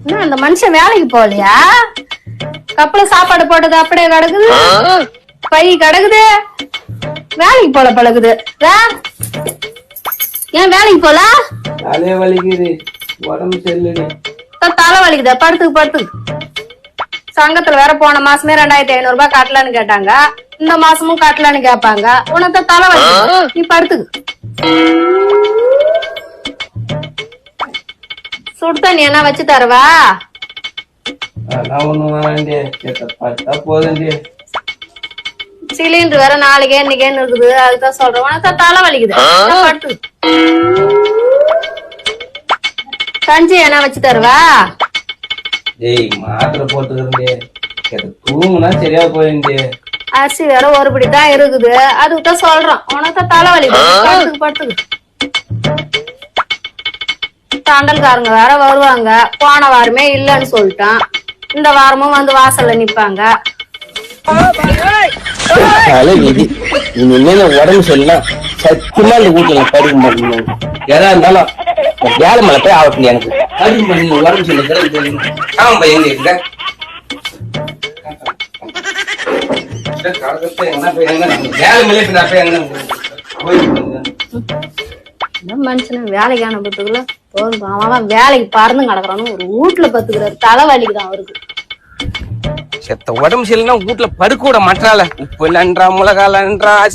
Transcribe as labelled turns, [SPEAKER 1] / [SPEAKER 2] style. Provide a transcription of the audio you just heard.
[SPEAKER 1] என்ன அந்த மனுஷன் வேலைக்கு போகலையா? கப்பல சாப்பாடு போட்டது அப்படியே கிடக்குது, பை கிடக்குது, வேலைக்கு போல பழகுது. ஏன் வேலைக்கு போல?
[SPEAKER 2] தலைய வலிக்குது, உடம்பு செல்லுது.
[SPEAKER 1] தலை வலிக்குதா? படுத்துக்கு. சங்கத்துல வேற போன மாசமே 2500 ரூபாய் காட்டலான்னு கேட்டாங்க, இந்த மாசமும் காட்டலான்னு கேட்பாங்க. உனக்கு தலை வலிக்குது, நீ படுத்துக்கு. சுடு தண்ணி என்ன வச்சு தருவா? சிலிண்டர் வேற நாளைக்கே இன்னைக்கேன்னு இருக்குது, அதுதான் சொல்றேன். உனக்கு தலை வலிக்குது, படுத்து. கஞ்சி என்ன வச்சு தருவா?
[SPEAKER 2] மாத்திரை போட்டுக்கிறேன், தூங்குனா சரியா போயிருந்தே.
[SPEAKER 1] அரிசி வேற ஒரு பிடிதான் இருக்குது, அதுக்குதான் சொல்றோம். உனக்கு தலை வலிக்குது, படுத்துக்கு. தாண்டல்காரங்க வேற வருவாங்க, போன வாரமே இல்லன்னு சொல்லிட்டான், இந்த வாரமும் வந்து வாசல்ல நிப்பாங்க.
[SPEAKER 3] உடம்பு சொல்லலாம் சத்தியமா இந்த வீட்டுல படுக்க மாட்டேங்க. எதா இருந்தாலும் வேலை மேல போய் ஆகட்டும். எனக்கு படுக்க மாட்டேங்க, உடம்பு சொல்ல. ஆமா பையன் இருக்க
[SPEAKER 1] மனுஷன் வேலைக்கு அனுப்புறதுக்குள்ள போதும். அவன் வேலைக்கு பறந்து கிடக்குறான்னு ஒரு வீட்டுல பத்துக்கிறாரு, தலை வலிக்குதான் அவருக்கு.
[SPEAKER 3] செத்த உடம்பு சரியில்லைன்னா வீட்டுல படுக்க விட மாட்டாள. உப்பு இல்லன்றா, மிளகா இல்லன்றா,